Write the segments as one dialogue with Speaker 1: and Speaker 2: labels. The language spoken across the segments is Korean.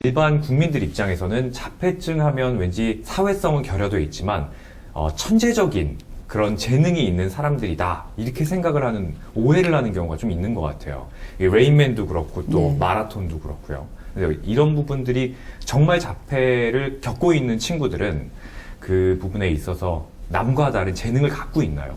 Speaker 1: 일반 국민들 입장에서는 자폐증 하면 왠지 사회성은 결여돼 있지만 천재적인 그런 재능이 있는 사람들이다 이렇게 생각을 하는 오해를 하는 경우가 좀 있는 것 같아요. 레인맨도 그렇고 또
Speaker 2: 네.
Speaker 1: 마라톤도 그렇고요. 이런 부분들이 정말 자폐를 겪고 있는 친구들은 그 부분에 있어서 남과 다른 재능을 갖고 있나요?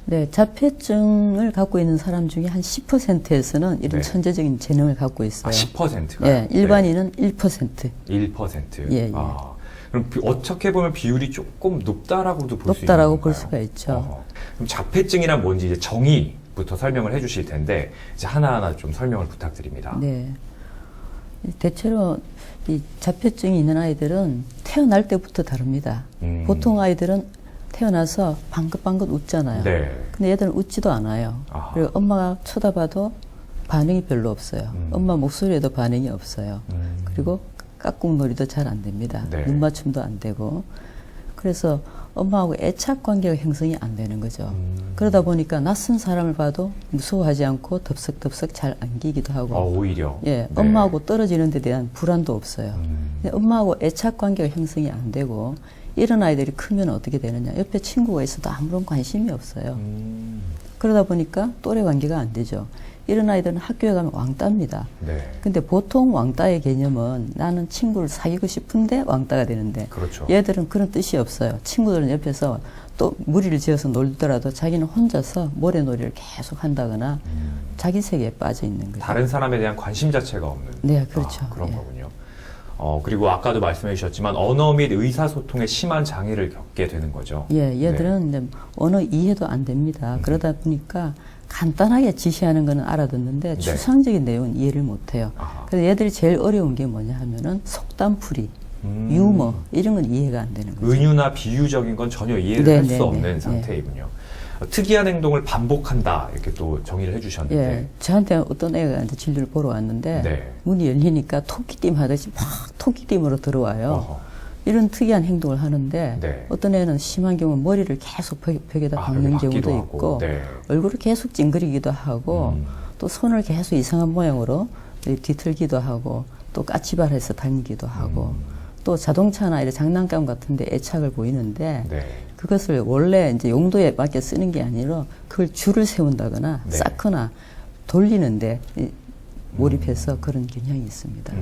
Speaker 2: 네, 자폐증을 갖고 있는 사람 중에 한 10%에서는 이런
Speaker 1: 네.
Speaker 2: 천재적인 재능을 갖고 있어요.
Speaker 1: 10%가요?
Speaker 2: 예, 일반인은 1%.
Speaker 1: 1%.
Speaker 2: 예, 예.
Speaker 1: 그럼 어떻게 보면 비율이 조금 높다라고도 볼 수 있는
Speaker 2: 높다라고
Speaker 1: 건가요?
Speaker 2: 볼 수가 있죠.
Speaker 1: 그럼 자폐증이란 뭔지 이제 정의부터 설명을 해주실 텐데 이제 하나하나 좀 설명을 부탁드립니다.
Speaker 2: 네. 대체로 이 자폐증이 있는 아이들은 태어날 때부터 다릅니다. 보통 아이들은 태어나서 방긋방긋 웃잖아요.
Speaker 1: 네.
Speaker 2: 근데 얘들은 웃지도 않아요.
Speaker 1: 아하.
Speaker 2: 그리고 엄마가 쳐다봐도 반응이 별로 없어요. 엄마 목소리에도 반응이 없어요. 그리고 깍꿍놀이도 잘 안 됩니다.
Speaker 1: 네.
Speaker 2: 눈 맞춤도 안 되고. 그래서 엄마하고 애착 관계가 형성이 안 되는 거죠. 그러다 보니까 낯선 사람을 봐도 무서워하지 않고 덥석덥석 잘 안기기도 하고.
Speaker 1: 오히려.
Speaker 2: 예,
Speaker 1: 네.
Speaker 2: 엄마하고 떨어지는 데 대한 불안도 없어요. 근데 엄마하고 애착 관계가 형성이 안 되고 이런 아이들이 크면 어떻게 되느냐. 옆에 친구가 있어도 아무런 관심이 없어요. 그러다 보니까 또래 관계가 안 되죠. 이런 아이들은 학교에 가면 왕따입니다.
Speaker 1: 네.
Speaker 2: 근데 보통 왕따의 개념은 나는 친구를 사귀고 싶은데 왕따가 되는데
Speaker 1: 그렇죠.
Speaker 2: 얘들은 그런 뜻이 없어요. 친구들은 옆에서 또 무리를 지어서 놀더라도 자기는 혼자서 모래놀이를 계속 한다거나 자기 세계에 빠져 있는 거죠.
Speaker 1: 다른 사람에 대한 관심 자체가 없는.
Speaker 2: 네, 그렇죠.
Speaker 1: 그런
Speaker 2: 예.
Speaker 1: 거군요. 그리고 아까도 말씀해 주셨지만 언어 및 의사소통에 심한 장애를 겪게 되는 거죠.
Speaker 2: 예, 얘들은 이제 언어 이해도 안 됩니다. 그러다 보니까 간단하게 지시하는 거는 알아듣는데
Speaker 1: 네.
Speaker 2: 추상적인 내용은 이해를 못 해요.
Speaker 1: 아하.
Speaker 2: 그래서 얘들이 제일 어려운 게 뭐냐 하면은 속담풀이, 유머 이런 건 이해가 안 되는 거죠.
Speaker 1: 은유나 비유적인 건 전혀 이해를
Speaker 2: 네,
Speaker 1: 할
Speaker 2: 네,
Speaker 1: 수 없는
Speaker 2: 네,
Speaker 1: 상태이군요. 특이한 행동을 반복한다 이렇게 또 정의를 해주셨는데.
Speaker 2: 예, 저한테 어떤 애가 이제 진료를 보러 왔는데
Speaker 1: 네.
Speaker 2: 문이 열리니까 토끼띠 하듯이 막 토끼띠으로 들어와요.
Speaker 1: 어허.
Speaker 2: 이런 특이한 행동을 하는데
Speaker 1: 네.
Speaker 2: 어떤 애는 심한 경우 머리를 계속 벽에다 박는
Speaker 1: 벽에 박기도
Speaker 2: 경우도
Speaker 1: 하고.
Speaker 2: 있고
Speaker 1: 네.
Speaker 2: 얼굴을 계속 찡그리기도 하고 또 손을 계속 이상한 모양으로 뒤틀기도 하고 또 까치발해서 다니기도 하고 또 자동차나 이런 장난감 같은데 애착을 보이는데
Speaker 1: 네.
Speaker 2: 그것을 원래 이제 용도에 맞게 쓰는 게 아니라 그걸 줄을 세운다거나
Speaker 1: 네.
Speaker 2: 쌓거나 돌리는데 몰입해서 그런 경향이 있습니다.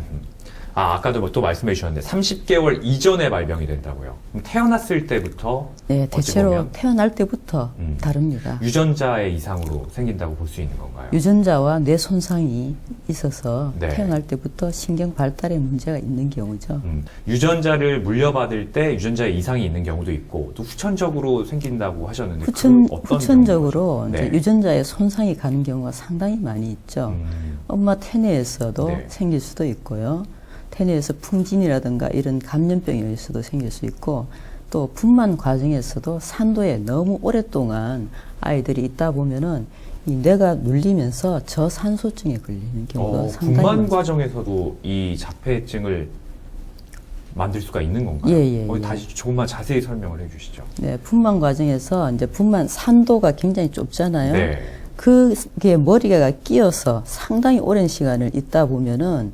Speaker 1: 아까도 또 말씀해 주셨는데 30개월 이전에 발병이 된다고요. 그럼 태어났을 때부터
Speaker 2: 네,
Speaker 1: 어찌
Speaker 2: 대체로
Speaker 1: 보면
Speaker 2: 태어날 때부터 다릅니다.
Speaker 1: 유전자의 이상으로 생긴다고 볼 수 있는 건가요?
Speaker 2: 유전자와 뇌 손상이 있어서
Speaker 1: 네.
Speaker 2: 태어날 때부터 신경 발달에 문제가 있는 경우죠.
Speaker 1: 유전자를 물려받을 때 유전자에 이상이 있는 경우도 있고 또 후천적으로 생긴다고 하셨는데 그건 어떤
Speaker 2: 후천적으로
Speaker 1: 경우인
Speaker 2: 이제
Speaker 1: 거죠? 네.
Speaker 2: 유전자에 손상이 가는 경우가 상당히 많이 있죠. 엄마 태내에서도
Speaker 1: 네.
Speaker 2: 생길 수도 있고요. 태내에서 풍진이라든가 이런 감염병에 의해서도 생길 수 있고 또 분만 과정에서도 산도에 너무 오랫동안 아이들이 있다 보면은 이 뇌가 눌리면서 저산소증에 걸리는 경우가 상당히
Speaker 1: 분만
Speaker 2: 많습니다.
Speaker 1: 과정에서도 이 자폐증을 만들 수가 있는 건가요?
Speaker 2: 예.
Speaker 1: 다시 조금만 자세히 설명을 해주시죠.
Speaker 2: 네, 분만 과정에서 이제 분만 산도가 굉장히 좁잖아요.
Speaker 1: 네.
Speaker 2: 그게 머리가 끼어서 상당히 오랜 시간을 있다 보면은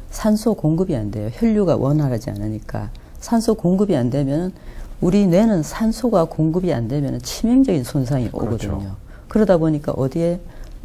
Speaker 2: 산소 공급이 안 돼요. 혈류가 원활하지 않으니까. 산소 공급이 안 되면 우리 뇌는 산소가 공급이 안 되면 치명적인 손상이 오거든요.
Speaker 1: 그렇죠.
Speaker 2: 그러다 보니까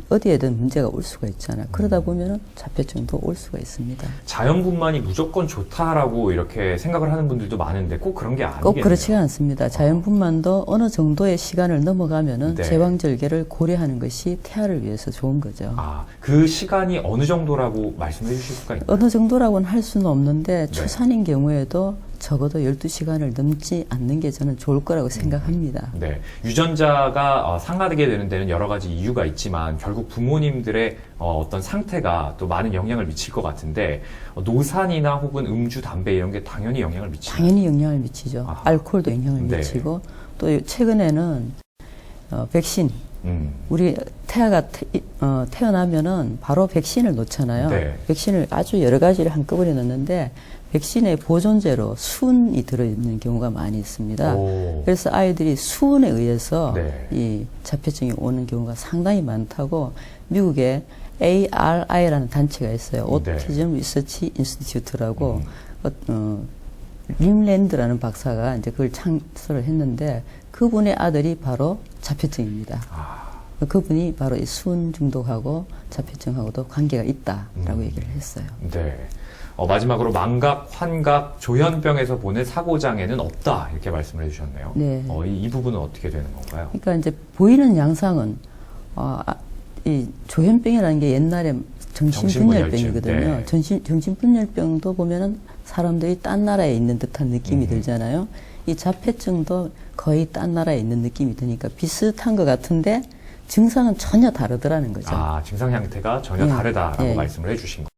Speaker 2: 어디에든 문제가 올 수가 있잖아요. 그러다 보면은 자폐증도 올 수가 있습니다.
Speaker 1: 자연분만이 무조건 좋다라고 이렇게 생각을 하는 분들도 많은데 꼭 그런 게 아니겠네요.
Speaker 2: 꼭 그렇지가 않습니다. 자연분만도 어느 정도의 시간을 넘어가면은
Speaker 1: 네.
Speaker 2: 제왕절개를 고려하는 것이 태아를 위해서 좋은 거죠.
Speaker 1: 그 시간이 어느 정도라고 말씀해 주실 수가 있나요?
Speaker 2: 어느 정도라고는 할 수는 없는데
Speaker 1: 네.
Speaker 2: 초산인 경우에도 적어도 12시간을 넘지 않는 게 저는 좋을 거라고 생각합니다.
Speaker 1: 네. 유전자가 상하게 되는 데는 여러 가지 이유가 있지만 결국 부모님들의 어떤 상태가 또 많은 영향을 미칠 것 같은데 노산이나 혹은 음주, 담배 이런 게 당연히 영향을 미치나요?
Speaker 2: 당연히 영향을 미치죠.
Speaker 1: 아하.
Speaker 2: 알코올도 영향을
Speaker 1: 네.
Speaker 2: 미치고 또 최근에는 백신 우리 태아가 태어나면은 바로 백신을 놓잖아요.
Speaker 1: 네.
Speaker 2: 백신을 아주 여러 가지를 한꺼번에 넣는데 백신의 보존제로 수은이 들어있는 경우가 많이 있습니다. 그래서 아이들이 수은에 의해서
Speaker 1: 네.
Speaker 2: 이 자폐증이 오는 경우가 상당히 많다고 미국의 ARI라는 단체가 있어요.
Speaker 1: 네.
Speaker 2: 오티즘 리서치 인스티튜트라고 림랜드라는 박사가 이제 그걸 창설을 했는데 그분의 아들이 바로 자폐증입니다. 그분이 바로 이 수은 중독하고 자폐증하고도 관계가 있다라고 얘기를 했어요.
Speaker 1: 네. 마지막으로 망각, 환각, 조현병에서 보는 사고장애는 없다 이렇게 말씀을 해주셨네요.
Speaker 2: 네.
Speaker 1: 이 부분은 어떻게 되는 건가요?
Speaker 2: 그러니까 이제 보이는 양상은 이 조현병이라는 게 옛날에 정신분열병이거든요.
Speaker 1: 네.
Speaker 2: 정신분열병도 보면은 사람들이 딴 나라에 있는 듯한 느낌이 들잖아요. 이 자폐증도 거의 딴 나라에 있는 느낌이 드니까 비슷한 것 같은데 증상은 전혀 다르더라는 거죠.
Speaker 1: 증상 형태가 전혀
Speaker 2: 예.
Speaker 1: 다르다라고
Speaker 2: 예.
Speaker 1: 말씀을 해주신 거예요.